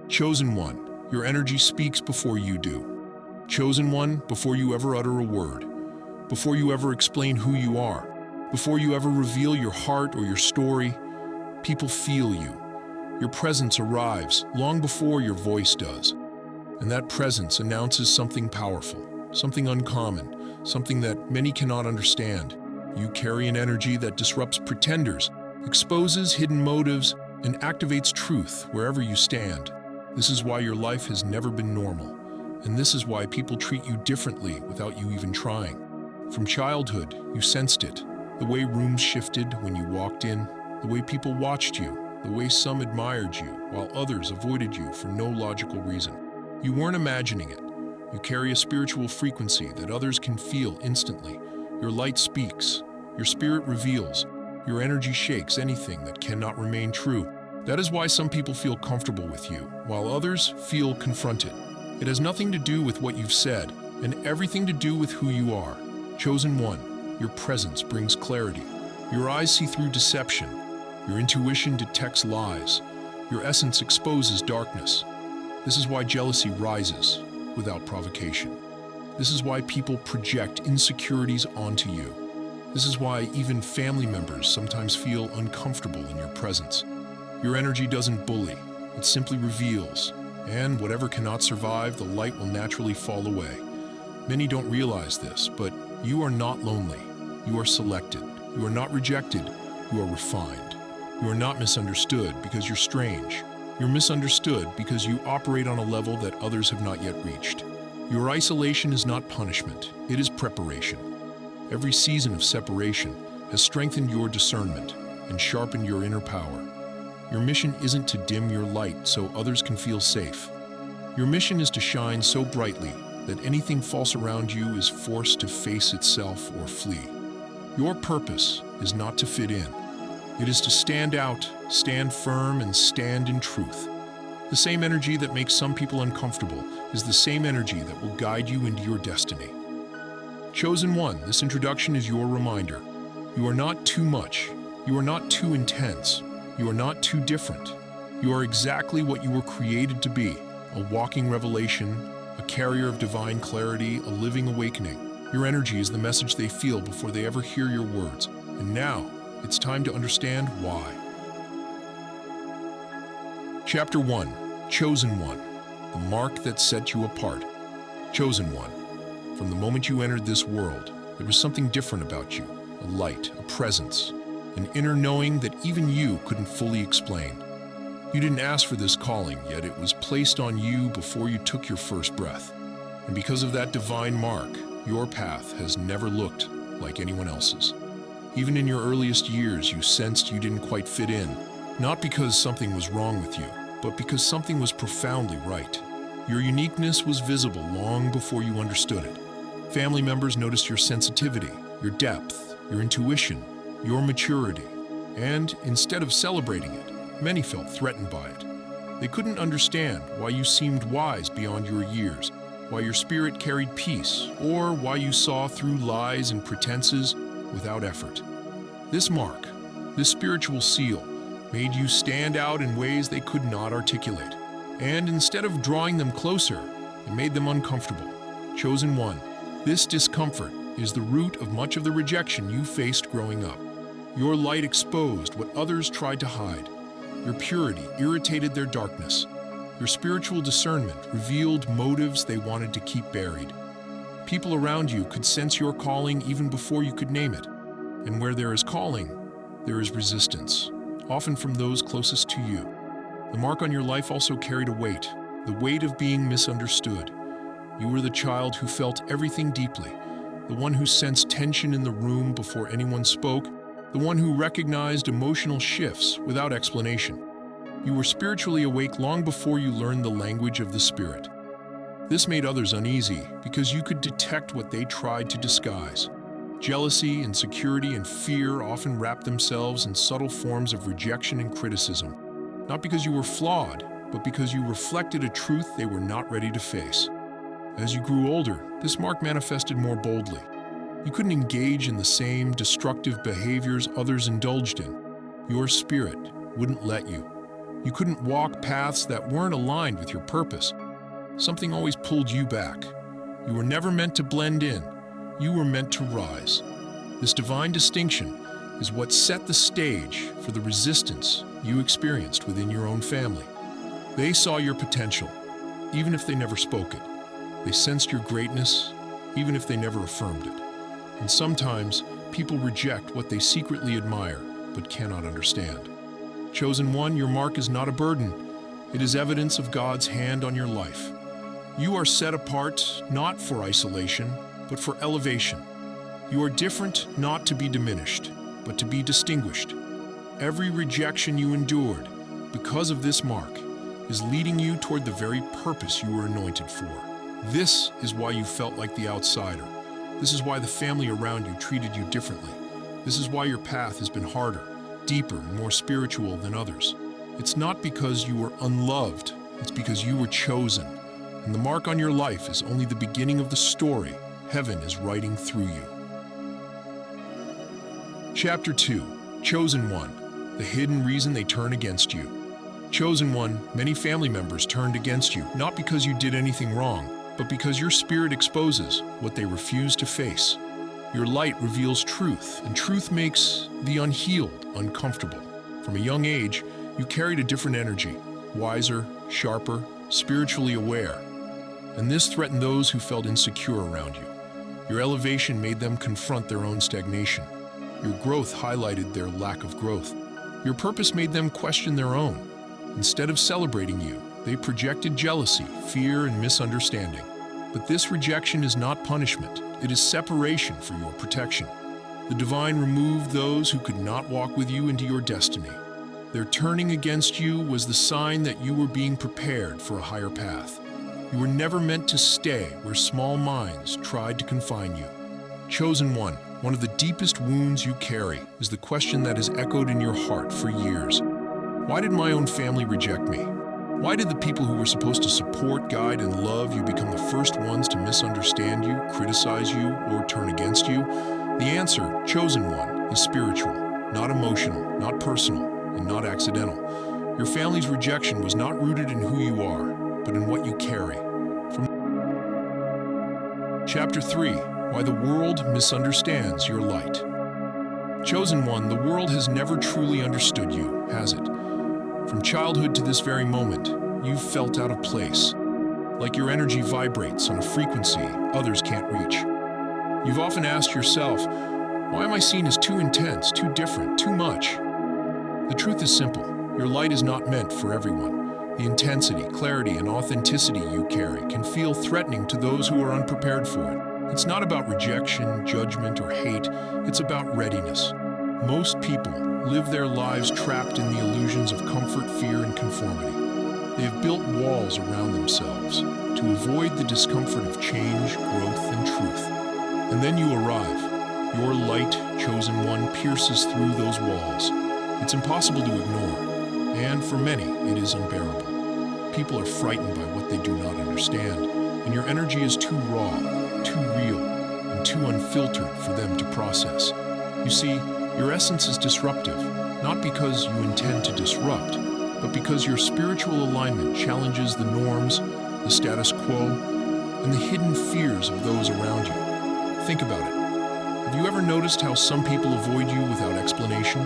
Chosen one, your energy speaks before you do. Chosen one, before you ever utter a word, before you ever explain who you are, before you ever reveal your heart or your story, people feel you. Your presence arrives long before your voice does. And that presence announces something powerful, something uncommon, something that many cannot understand. You carry an energy that disrupts pretenders, exposes hidden motives, and activates truth wherever you stand. This is why your life has never been normal. And this is why people treat you differently without you even trying. From childhood, you sensed it. The way rooms shifted when you walked in, the way people watched you, the way some admired you while others avoided you for no logical reason. You weren't imagining it. You carry a spiritual frequency that others can feel instantly. Your light speaks, your spirit reveals, your energy shakes anything that cannot remain true. That is why some people feel comfortable with you, while others feel confronted. It has nothing to do with what you've said, and everything to do with who you are. Chosen one, your presence brings clarity. Your eyes see through deception. Your intuition detects lies. Your essence exposes darkness. This is why jealousy rises without provocation. This is why people project insecurities onto you. This is why even family members sometimes feel uncomfortable in your presence. Your energy doesn't bully, it simply reveals. And whatever cannot survive, the light will naturally fall away. Many don't realize this, but you are not lonely. You are selected. You are not rejected. You are refined. You are not misunderstood because you're strange. You're misunderstood because you operate on a level that others have not yet reached. Your isolation is not punishment. It is preparation. Every season of separation has strengthened your discernment and sharpened your inner power. Your mission isn't to dim your light so others can feel safe. Your mission is to shine so brightly that anything false around you is forced to face itself or flee. Your purpose is not to fit in. It is to stand out, stand firm, and stand in truth. The same energy that makes some people uncomfortable is the same energy that will guide you into your destiny. Chosen one, this introduction is your reminder. You are not too much. You are not too intense. You are not too different. You are exactly what you were created to be, a walking revelation, a carrier of divine clarity, a living awakening. Your energy is the message they feel before they ever hear your words. And now, it's time to understand why. Chapter 1, Chosen One, the mark that set you apart. Chosen one. From the moment you entered this world, there was something different about you, a light, a presence, an inner knowing that even you couldn't fully explain. You didn't ask for this calling, yet it was placed on you before you took your first breath. And because of that divine mark, your path has never looked like anyone else's. Even in your earliest years, you sensed you didn't quite fit in, not because something was wrong with you, but because something was profoundly right. Your uniqueness was visible long before you understood it. Family members noticed your sensitivity, your depth, your intuition, your maturity. And instead of celebrating it, many felt threatened by it. They couldn't understand why you seemed wise beyond your years, why your spirit carried peace, or why you saw through lies and pretenses without effort. This mark, this spiritual seal, made you stand out in ways they could not articulate. And instead of drawing them closer, it made them uncomfortable. Chosen one, this discomfort is the root of much of the rejection you faced growing up. Your light exposed what others tried to hide. Your purity irritated their darkness. Your spiritual discernment revealed motives they wanted to keep buried. People around you could sense your calling even before you could name it. And where there is calling, there is resistance, often from those closest to you. The mark on your life also carried a weight, the weight of being misunderstood. You were the child who felt everything deeply, the one who sensed tension in the room before anyone spoke, the one who recognized emotional shifts without explanation. You were spiritually awake long before you learned the language of the spirit. This made others uneasy because you could detect what they tried to disguise. Jealousy, insecurity, and fear often wrapped themselves in subtle forms of rejection and criticism, not because you were flawed, but because you reflected a truth they were not ready to face. As you grew older, this mark manifested more boldly. You couldn't engage in the same destructive behaviors others indulged in. Your spirit wouldn't let you. You couldn't walk paths that weren't aligned with your purpose. Something always pulled you back. You were never meant to blend in. You were meant to rise. This divine distinction is what set the stage for the resistance you experienced within your own family. They saw your potential, even if they never spoke it. They sensed your greatness, even if they never affirmed it. And sometimes, people reject what they secretly admire, but cannot understand. Chosen one, your mark is not a burden. It is evidence of God's hand on your life. You are set apart not for isolation, but for elevation. You are different not to be diminished, but to be distinguished. Every rejection you endured, because of this mark, is leading you toward the very purpose you were anointed for. This is why you felt like the outsider. This is why the family around you treated you differently. This is why your path has been harder, deeper, and more spiritual than others. It's not because you were unloved, it's because you were chosen. And the mark on your life is only the beginning of the story heaven is writing through you. Chapter 2, Chosen One, the hidden reason they turn against you. Chosen one, many family members turned against you, not because you did anything wrong, but because your spirit exposes what they refuse to face. Your light reveals truth, and truth makes the unhealed uncomfortable. From a young age, you carried a different energy, wiser, sharper, spiritually aware. And this threatened those who felt insecure around you. Your elevation made them confront their own stagnation. Your growth highlighted their lack of growth. Your purpose made them question their own. Instead of celebrating you, they projected jealousy, fear, and misunderstanding. But this rejection is not punishment. It is separation for your protection. The divine removed those who could not walk with you into your destiny. Their turning against you was the sign that you were being prepared for a higher path. You were never meant to stay where small minds tried to confine you. Chosen one of the deepest wounds you carry is the question that has echoed in your heart for years. Why did my own family reject me? Why did the people who were supposed to support, guide, and love you become the first ones to misunderstand you, criticize you, or turn against you? The answer, chosen one, is spiritual, not emotional, not personal, and not accidental. Your family's rejection was not rooted in who you are, but in what you carry. Chapter 3, Why the World Misunderstands Your Light. Chosen one, the world has never truly understood you, has it? From childhood to this very moment, you've felt out of place, like your energy vibrates on a frequency others can't reach. You've often asked yourself, why am I seen as too intense, too different, too much? The truth is simple. Your light is not meant for everyone. The intensity, clarity, and authenticity you carry can feel threatening to those who are unprepared for it. It's not about rejection, judgment, or hate. It's about readiness. Most people live their lives trapped in the illusions of comfort, fear, and conformity. They have built walls around themselves to avoid the discomfort of change, growth, and truth. And then you arrive. Your light, chosen one, pierces through those walls. It's impossible to ignore, and for many, it is unbearable. People are frightened by what they do not understand, and your energy is too raw, too real, and too unfiltered for them to process. You see, your essence is disruptive, not because you intend to disrupt, but because your spiritual alignment challenges the norms, the status quo, and the hidden fears of those around you. Think about it. Have you ever noticed how some people avoid you without explanation?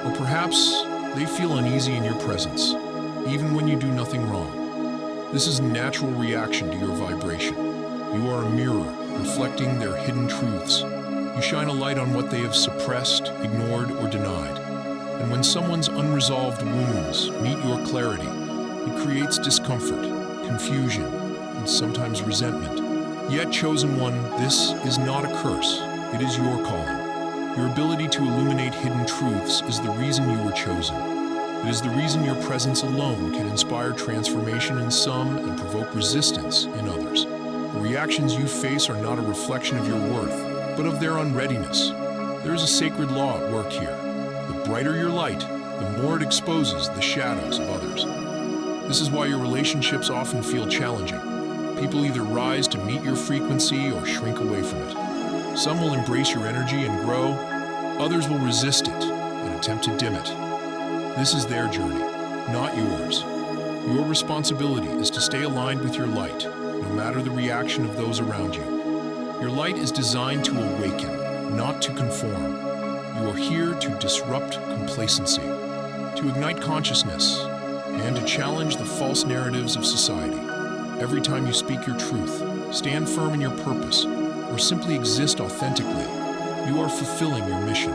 Or perhaps they feel uneasy in your presence, even when you do nothing wrong. This is a natural reaction to your vibration. You are a mirror, reflecting their hidden truths. You shine a light on what they have suppressed, ignored, or denied. And when someone's unresolved wounds meet your clarity, it creates discomfort, confusion, and sometimes resentment. Yet, chosen one, this is not a curse. It is your calling. Your ability to illuminate hidden truths is the reason you were chosen. It is the reason your presence alone can inspire transformation in some and provoke resistance in others. The reactions you face are not a reflection of your worth, but of their unreadiness. There is a sacred law at work here. The brighter your light, the more it exposes the shadows of others. This is why your relationships often feel challenging. People either rise to meet your frequency or shrink away from it. Some will embrace your energy and grow, others will resist it and attempt to dim it. This is their journey, not yours. Your responsibility is to stay aligned with your light, no matter the reaction of those around you. Your light is designed to awaken, not to conform. You are here to disrupt complacency, to ignite consciousness, and to challenge the false narratives of society. Every time you speak your truth, stand firm in your purpose, or simply exist authentically, you are fulfilling your mission.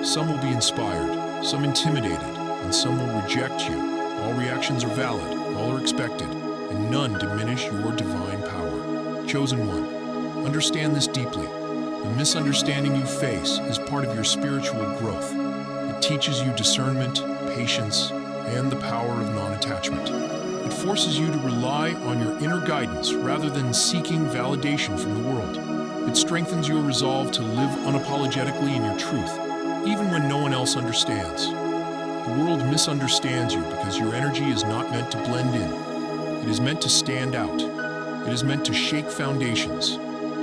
Some will be inspired, some intimidated, and some will reject you. All reactions are valid, all are expected, and none diminish your divine power. Chosen one, understand this deeply. The misunderstanding you face is part of your spiritual growth. It teaches you discernment, patience, and the power of non-attachment. It forces you to rely on your inner guidance rather than seeking validation from the world. It strengthens your resolve to live unapologetically in your truth, even when no one else understands. The world misunderstands you because your energy is not meant to blend in. It is meant to stand out. It is meant to shake foundations,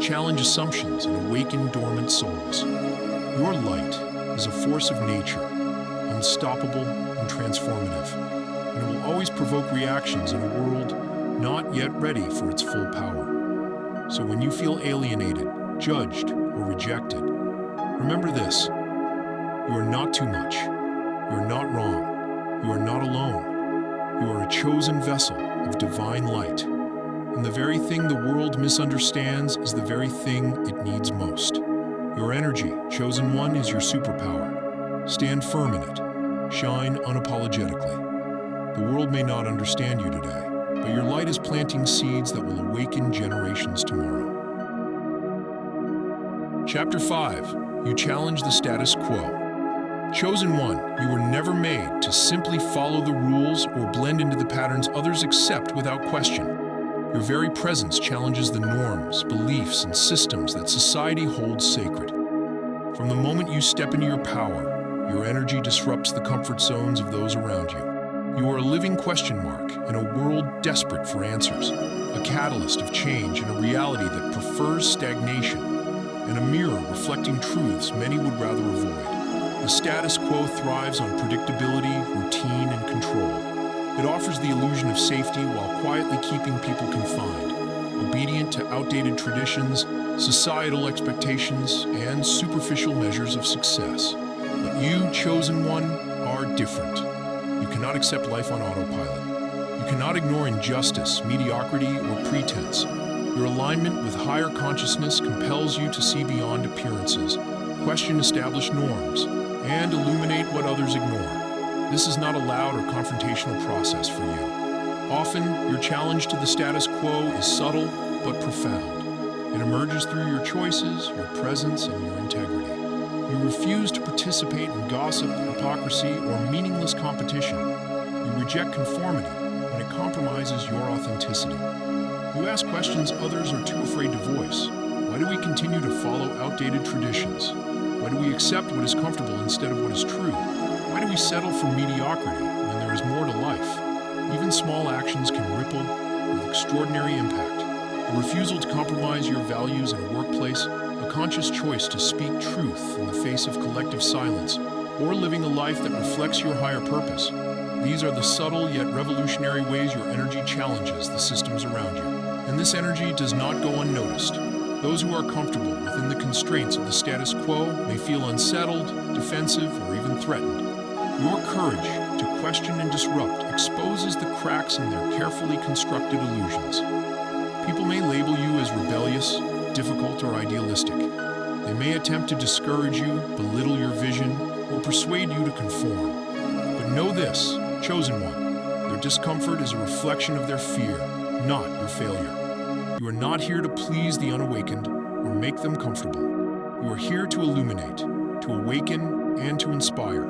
challenge assumptions, and awaken dormant souls. Your light is a force of nature, unstoppable and transformative, and it will always provoke reactions in a world not yet ready for its full power. So when you feel alienated, judged, or rejected, remember this: you are not too much. You are not wrong. You are not alone. You are a chosen vessel of divine light. And the very thing the world misunderstands is the very thing it needs most. Your energy, chosen one, is your superpower. Stand firm in it. Shine unapologetically. The world may not understand you today, but your light is planting seeds that will awaken generations tomorrow. Chapter 5. You challenge the status quo. Chosen one, you were never made to simply follow the rules or blend into the patterns others accept without question. Your very presence challenges the norms, beliefs, and systems that society holds sacred. From the moment you step into your power, your energy disrupts the comfort zones of those around you. You are a living question mark in a world desperate for answers, a catalyst of change in a reality that prefers stagnation, and a mirror reflecting truths many would rather avoid. The status quo thrives on predictability, routine, and control. It offers the illusion of safety while quietly keeping people confined, obedient to outdated traditions, societal expectations, and superficial measures of success. But you, chosen one, are different. You cannot accept life on autopilot. You cannot ignore injustice, mediocrity, or pretense. Your alignment with higher consciousness compels you to see beyond appearances, question established norms, and illuminate what others ignore. This is not a loud or confrontational process for you. Often, your challenge to the status quo is subtle but profound. It emerges through your choices, your presence, and your integrity. You refuse to participate in gossip, hypocrisy, or meaningless competition. You reject conformity when it compromises your authenticity. You ask questions others are too afraid to voice. Why do we continue to follow outdated traditions? Why do we accept what is comfortable instead of what is true? Why do we settle for mediocrity when there is more to life? Even small actions can ripple with extraordinary impact. A refusal to compromise your values in a workplace, a conscious choice to speak truth in the face of collective silence, or living a life that reflects your higher purpose. These are the subtle yet revolutionary ways your energy challenges the systems around you. And this energy does not go unnoticed. Those who are comfortable within the constraints of the status quo may feel unsettled, defensive, or even threatened. Your courage to question and disrupt exposes the cracks in their carefully constructed illusions. People may label you as rebellious, difficult, or idealistic. They may attempt to discourage you, belittle your vision, or persuade you to conform. But know this, chosen one, their discomfort is a reflection of their fear, not your failure. You are not here to please the unawakened or make them comfortable. You are here to illuminate, to awaken, and to inspire.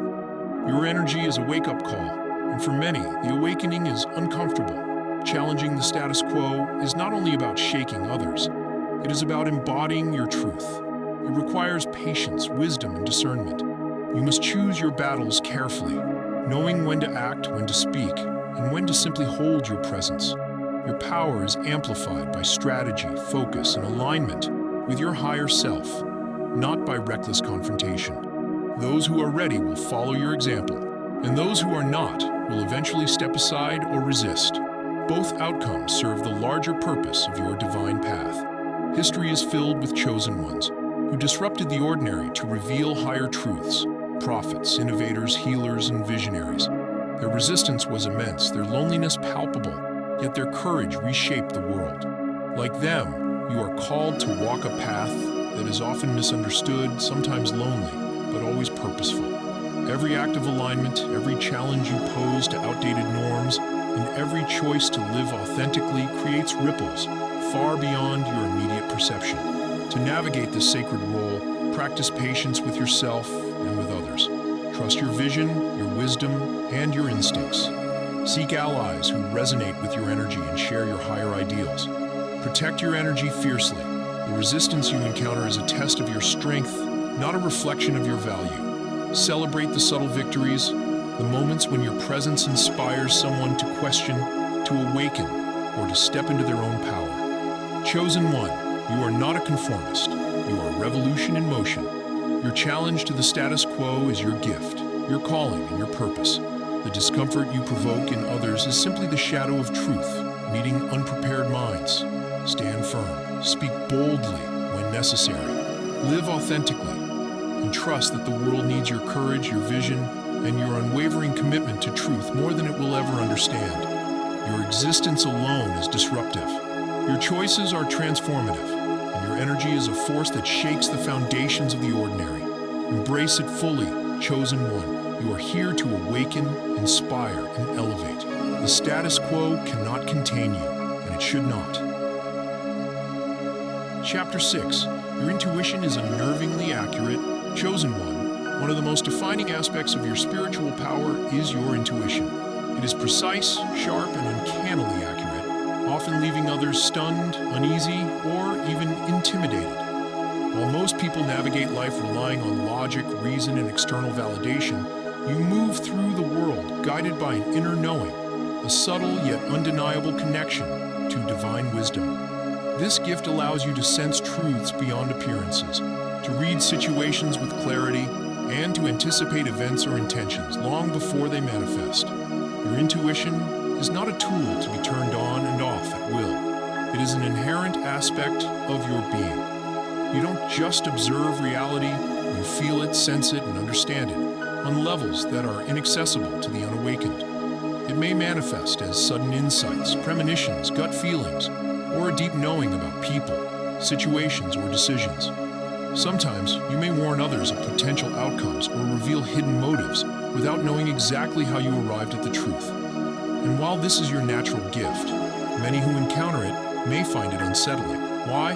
Your energy is a wake-up call, and for many, the awakening is uncomfortable. Challenging the status quo is not only about shaking others, it is about embodying your truth. It requires patience, wisdom, and discernment. You must choose your battles carefully, knowing when to act, when to speak, and when to simply hold your presence. Your power is amplified by strategy, focus, and alignment with your higher self, not by reckless confrontation. Those who are ready will follow your example, and those who are not will eventually step aside or resist. Both outcomes serve the larger purpose of your divine path. History is filled with chosen ones who disrupted the ordinary to reveal higher truths: prophets, innovators, healers, and visionaries. Their resistance was immense, their loneliness palpable, yet their courage reshaped the world. Like them, you are called to walk a path that is often misunderstood, sometimes lonely, but always purposeful. Every act of alignment, every challenge you pose to outdated norms, and every choice to live authentically creates ripples far beyond your immediate perception. To navigate this sacred role, practice patience with yourself and with others. Trust your vision, your wisdom, and your instincts. Seek allies who resonate with your energy and share your higher ideals. Protect your energy fiercely. The resistance you encounter is a test of your strength, not a reflection of your value. Celebrate the subtle victories, the moments when your presence inspires someone to question, to awaken, or to step into their own power. Chosen one, you are not a conformist. You are a revolution in motion. Your challenge to the status quo is your gift, your calling, and your purpose. The discomfort you provoke in others is simply the shadow of truth, meeting unprepared minds. Stand firm, speak boldly when necessary, live authentically, and trust that the world needs your courage, your vision, and your unwavering commitment to truth more than it will ever understand. Your existence alone is disruptive. Your choices are transformative, and your energy is a force that shakes the foundations of the ordinary. Embrace it fully, chosen one. You are here to awaken, inspire, and elevate. The status quo cannot contain you, and it should not. Chapter 6. Your intuition is unnervingly accurate. Chosen one. One of the most defining aspects of your spiritual power is your intuition. It is precise, sharp, and uncannily accurate, often leaving others stunned, uneasy, or even intimidated. While most people navigate life relying on logic, reason, and external validation, you move through the world guided by an inner knowing, a subtle yet undeniable connection to divine wisdom. This gift allows you to sense truths beyond appearances, to read situations with clarity, and to anticipate events or intentions long before they manifest. Your intuition is not a tool to be turned on and off at will. It is an inherent aspect of your being. You don't just observe reality, you feel it, sense it, and understand it on levels that are inaccessible to the unawakened. It may manifest as sudden insights, premonitions, gut feelings, or a deep knowing about people, situations, or decisions. Sometimes you may warn others of potential outcomes or reveal hidden motives without knowing exactly how you arrived at the truth. And while this is your natural gift, many who encounter it may find it unsettling. Why?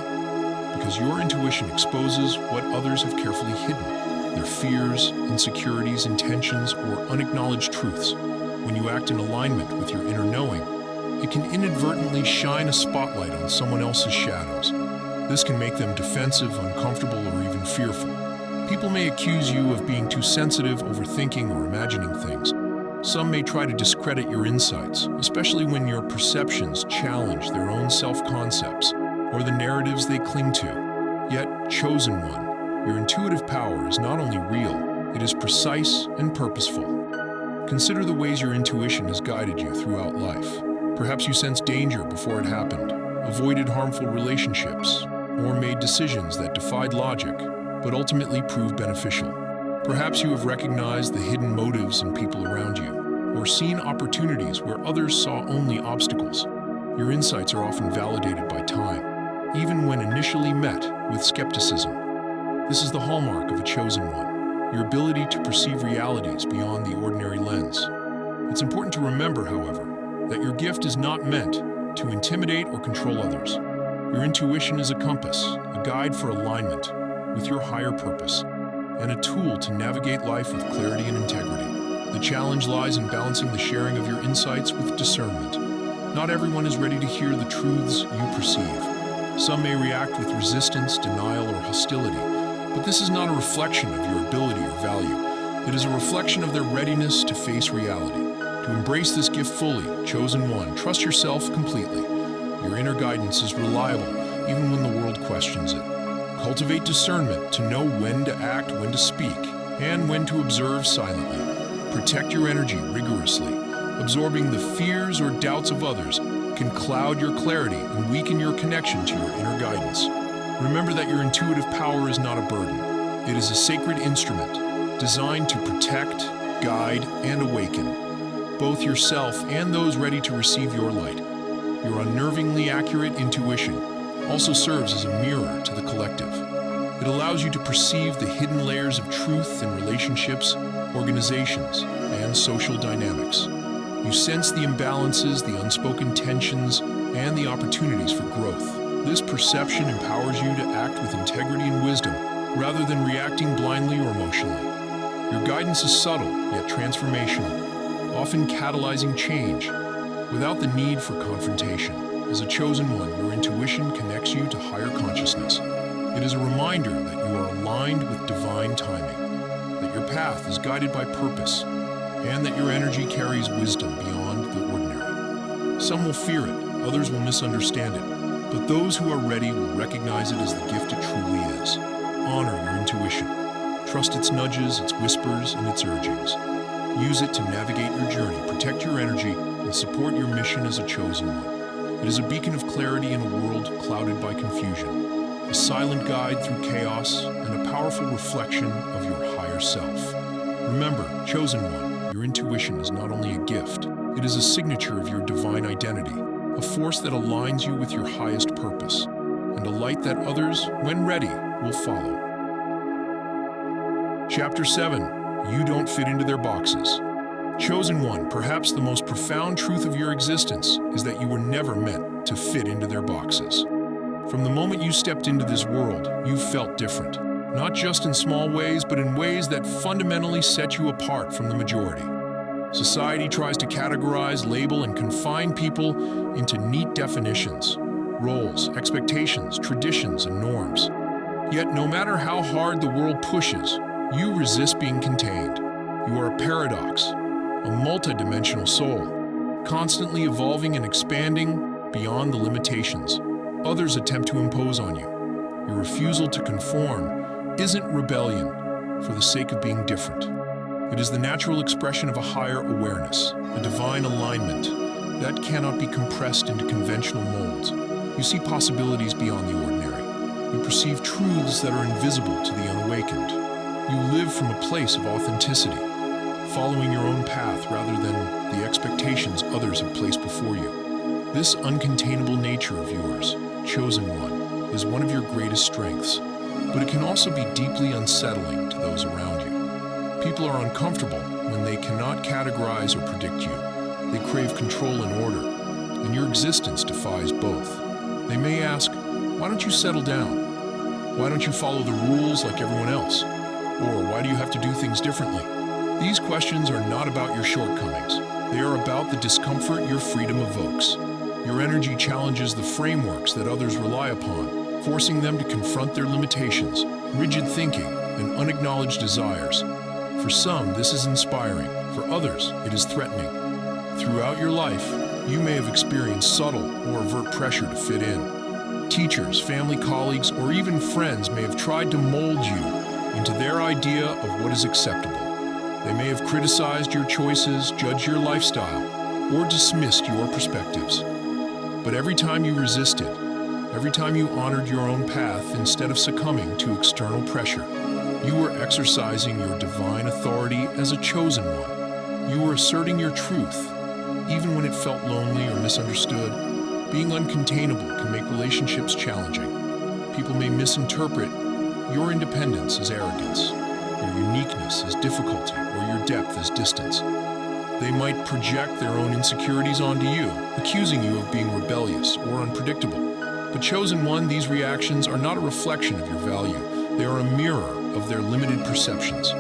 Because your intuition exposes what others have carefully hidden, their fears, insecurities, intentions, or unacknowledged truths. When you act in alignment with your inner knowing, it can inadvertently shine a spotlight on someone else's shadows. This can make them defensive, uncomfortable, or even fearful. People may accuse you of being too sensitive, overthinking, or imagining things. Some may try to discredit your insights, especially when your perceptions challenge their own self-concepts or the narratives they cling to. Yet, chosen one, your intuitive power is not only real, it is precise and purposeful. Consider the ways your intuition has guided you throughout life. Perhaps you sensed danger before it happened, avoided harmful relationships, or made decisions that defied logic, but ultimately proved beneficial. Perhaps you have recognized the hidden motives in people around you, or seen opportunities where others saw only obstacles. Your insights are often validated by time, even when initially met with skepticism. This is the hallmark of a chosen one, your ability to perceive realities beyond the ordinary lens. It's important to remember, however, that your gift is not meant to intimidate or control others. Your intuition is a compass, a guide for alignment with your higher purpose, and a tool to navigate life with clarity and integrity. The challenge lies in balancing the sharing of your insights with discernment. Not everyone is ready to hear the truths you perceive. Some may react with resistance, denial, or hostility, but this is not a reflection of your ability or value. It is a reflection of their readiness to face reality. To embrace this gift fully, chosen one, trust yourself completely. Your inner guidance is reliable, even when the world questions it. Cultivate discernment to know when to act, when to speak, and when to observe silently. Protect your energy rigorously, Absorbing the fears or doubts of others can cloud your clarity and weaken your connection to your inner guidance. Remember that your intuitive power is not a burden. It is a sacred instrument designed to protect, guide, and awaken both yourself and those ready to receive your light. Your unnervingly accurate intuition also serves as a mirror to the collective. It allows you to perceive the hidden layers of truth in relationships, organizations, and social dynamics. You sense the imbalances, the unspoken tensions, and the opportunities for growth. This perception empowers you to act with integrity and wisdom, rather than reacting blindly or emotionally. Your guidance is subtle, yet transformational, often catalyzing change, without the need for confrontation. As a chosen one, your intuition connects you to higher consciousness. It is a reminder that you are aligned with divine timing, that your path is guided by purpose, and that your energy carries wisdom beyond the ordinary. Some will fear it, others will misunderstand it, but those who are ready will recognize it as the gift it truly is. Honor your intuition. Trust its nudges, its whispers, and its urgings. Use it to navigate your journey, protect your energy, and support your mission as a chosen one. It is a beacon of clarity in a world clouded by confusion, a silent guide through chaos, and a powerful reflection of your higher self. Remember, chosen one, your intuition is not only a gift, it is a signature of your divine identity, a force that aligns you with your highest purpose, and a light that others, when ready, will follow. Chapter 7. You don't fit into their boxes. Chosen one, perhaps the most profound truth of your existence is that you were never meant to fit into their boxes. From the moment you stepped into this world, you felt different, not just in small ways, but in ways that fundamentally set you apart from the majority. Society tries to categorize, label, and confine people into neat definitions, roles, expectations, traditions, and norms. Yet, no matter how hard the world pushes, you resist being contained. You are a paradox, a multidimensional soul, constantly evolving and expanding beyond the limitations others attempt to impose on you. Your refusal to conform isn't rebellion for the sake of being different. It is the natural expression of a higher awareness, a divine alignment that cannot be compressed into conventional molds. You see possibilities beyond the ordinary. You perceive truths that are invisible to the unawakened. You live from a place of authenticity, following your own path rather than the expectations others have placed before you. This uncontainable nature of yours, chosen one, is one of your greatest strengths, but it can also be deeply unsettling to those around you. People are uncomfortable when they cannot categorize or predict you. They crave control and order, and your existence defies both. They may ask, why don't you settle down? Why don't you follow the rules like everyone else? Or why do you have to do things differently? These questions are not about your shortcomings. They are about the discomfort your freedom evokes. Your energy challenges the frameworks that others rely upon, forcing them to confront their limitations, rigid thinking, and unacknowledged desires. For some, this is inspiring. For others, it is threatening. Throughout your life, you may have experienced subtle or overt pressure to fit in. Teachers, family colleagues, or even friends may have tried to mold you into their idea of what is acceptable. They may have criticized your choices, judged your lifestyle, or dismissed your perspectives. But every time you resisted, every time you honored your own path instead of succumbing to external pressure, you were exercising your divine authority as a chosen one. You were asserting your truth, even when it felt lonely or misunderstood. Being uncontainable can make relationships challenging. People may misinterpret your independence as arrogance, your uniqueness as difficulty, or your depth as distance. They might project their own insecurities onto you, accusing you of being rebellious or unpredictable. But chosen one, these reactions are not a reflection of your value. They are a mirror of their limited perceptions.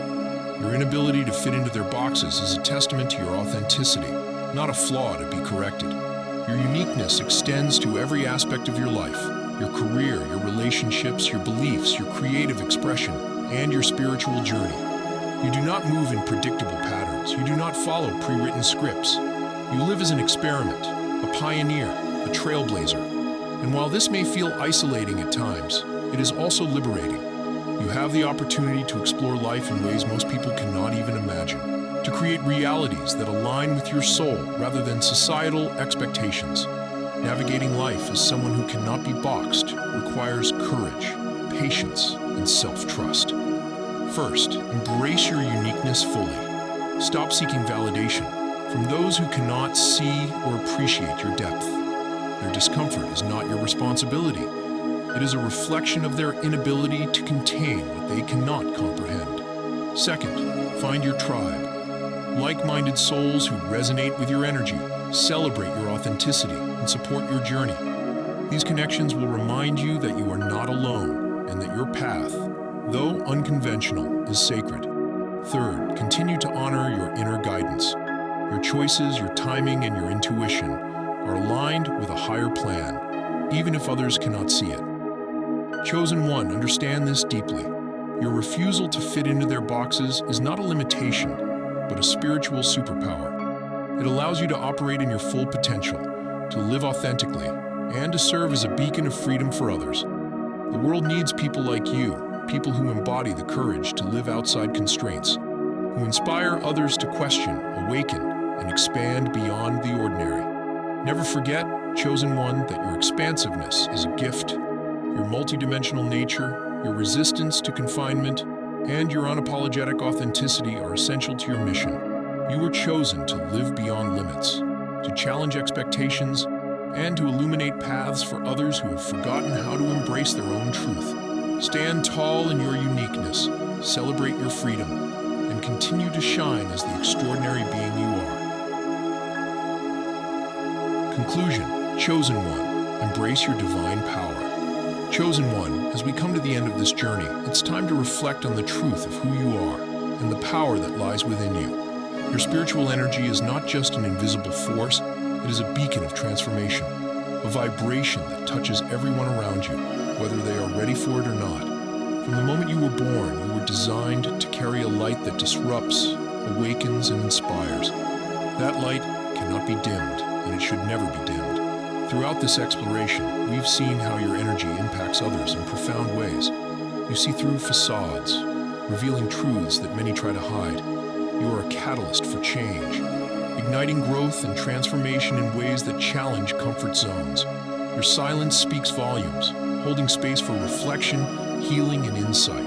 Your inability to fit into their boxes is a testament to your authenticity, not a flaw to be corrected. Your uniqueness extends to every aspect of your life, your career, your relationships, your beliefs, your creative expression, and your spiritual journey. You do not move in predictable patterns. You do not follow pre-written scripts. You live as an experiment, a pioneer, a trailblazer. And while this may feel isolating at times, it is also liberating. You have the opportunity to explore life in ways most people cannot even imagine, to to create realities that align with your soul rather than societal expectations. Navigating life as someone who cannot be boxed requires courage, patience, and self-trust. First, embrace your uniqueness fully. Stop seeking validation from those who cannot see or appreciate your depth. Their discomfort is not your responsibility. It is a reflection of their inability to contain what they cannot comprehend. Second, find your tribe. Like-minded souls who resonate with your energy, celebrate your authenticity, and support your journey. These connections will remind you that you are not alone and that your path, though unconventional, is sacred. Third, continue to honor your inner guidance. Your choices, your timing, and your intuition are aligned with a higher plan, even if others cannot see it. Chosen one, understand this deeply. Your refusal to fit into their boxes is not a limitation, but a spiritual superpower. It allows you to operate in your full potential, to live authentically, and to serve as a beacon of freedom for others. The world needs people like you, people who embody the courage to live outside constraints, who inspire others to question, awaken, and expand beyond the ordinary. Never forget, chosen one, that your expansiveness is a gift. Your multidimensional nature, your resistance to confinement, and your unapologetic authenticity are essential to your mission. You were chosen to live beyond limits, to challenge expectations, and to illuminate paths for others who have forgotten how to embrace their own truth. Stand tall in your uniqueness, celebrate your freedom, and continue to shine as the extraordinary being you are. Conclusion, chosen one, embrace your divine power. Chosen one, as we come to the end of this journey, it's time to reflect on the truth of who you are and the power that lies within you. Your spiritual energy is not just an invisible force, it is a beacon of transformation, a vibration that touches everyone around you, whether they are ready for it or not. From the moment you were born, you were designed to carry a light that disrupts, awakens, and inspires. That light cannot be dimmed, and it should never be dimmed. Throughout this exploration, we've seen how your energy impacts others in profound ways. You see through facades, revealing truths that many try to hide. You are a catalyst for change, igniting growth and transformation in ways that challenge comfort zones. Your silence speaks volumes, holding space for reflection, healing, and insight.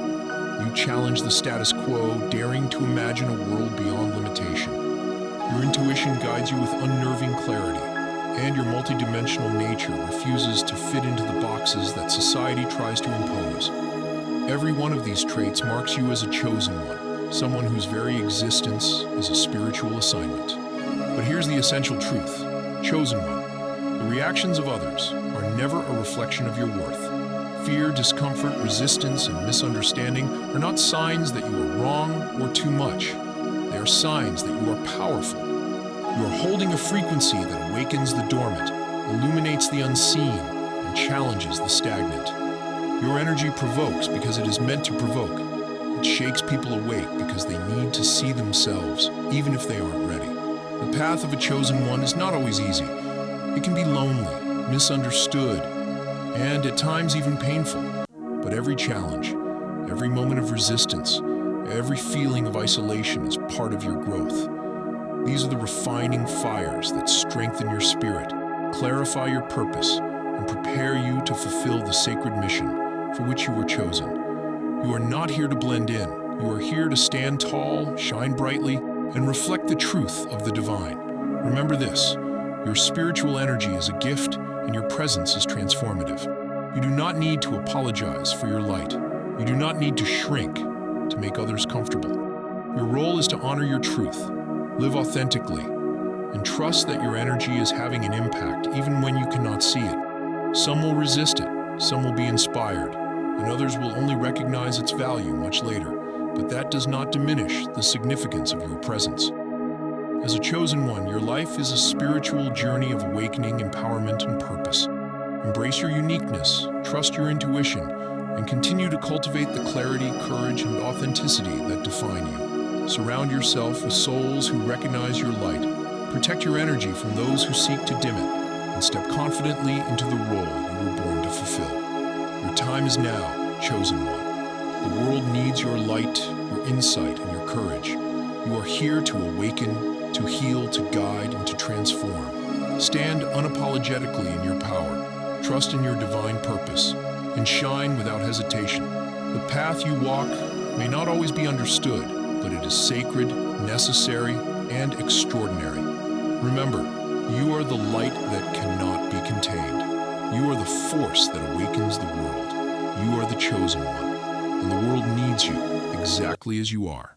You challenge the status quo, daring to imagine a world beyond limitation. Your intuition guides you with unnerving clarity, and your multidimensional nature refuses to fit into the boxes that society tries to impose. Every one of these traits marks you as a chosen one, someone whose very existence is a spiritual assignment. But here's the essential truth. Chosen one, the reactions of others are never a reflection of your worth. Fear, discomfort, resistance, and misunderstanding are not signs that you are wrong or too much. They are signs that you are powerful. You are holding a frequency that awakens the dormant, illuminates the unseen, and challenges the stagnant. Your energy provokes because it is meant to provoke. It shakes people awake because they need to see themselves, even if they aren't ready. The path of a chosen one is not always easy. It can be lonely, misunderstood, and at times even painful. But every challenge, every moment of resistance, every feeling of isolation is part of your growth. These are the refining fires that strengthen your spirit, clarify your purpose, and prepare you to fulfill the sacred mission for which you were chosen. You are not here to blend in. You are here to stand tall, shine brightly, and reflect the truth of the divine. Remember this, your spiritual energy is a gift, and your presence is transformative. You do not need to apologize for your light. You do not need to shrink to make others comfortable. Your role is to honor your truth, live authentically, and trust that your energy is having an impact even when you cannot see it. Some will resist it, some will be inspired, and others will only recognize its value much later, but that does not diminish the significance of your presence. As a chosen one, your life is a spiritual journey of awakening, empowerment, and purpose. Embrace your uniqueness, trust your intuition, and continue to cultivate the clarity, courage, and authenticity that define you. Surround yourself with souls who recognize your light. Protect your energy from those who seek to dim it, and step confidently into the role you were born to fulfill. Your time is now, chosen one. The world needs your light, your insight, and your courage. You are here to awaken, to heal, to guide, and to transform. Stand unapologetically in your power, trust in your divine purpose, and shine without hesitation. The path you walk may not always be understood, but it is sacred, necessary, and extraordinary. Remember, you are the light that cannot be contained. You are the force that awakens the world. You are the chosen one, and the world needs you exactly as you are.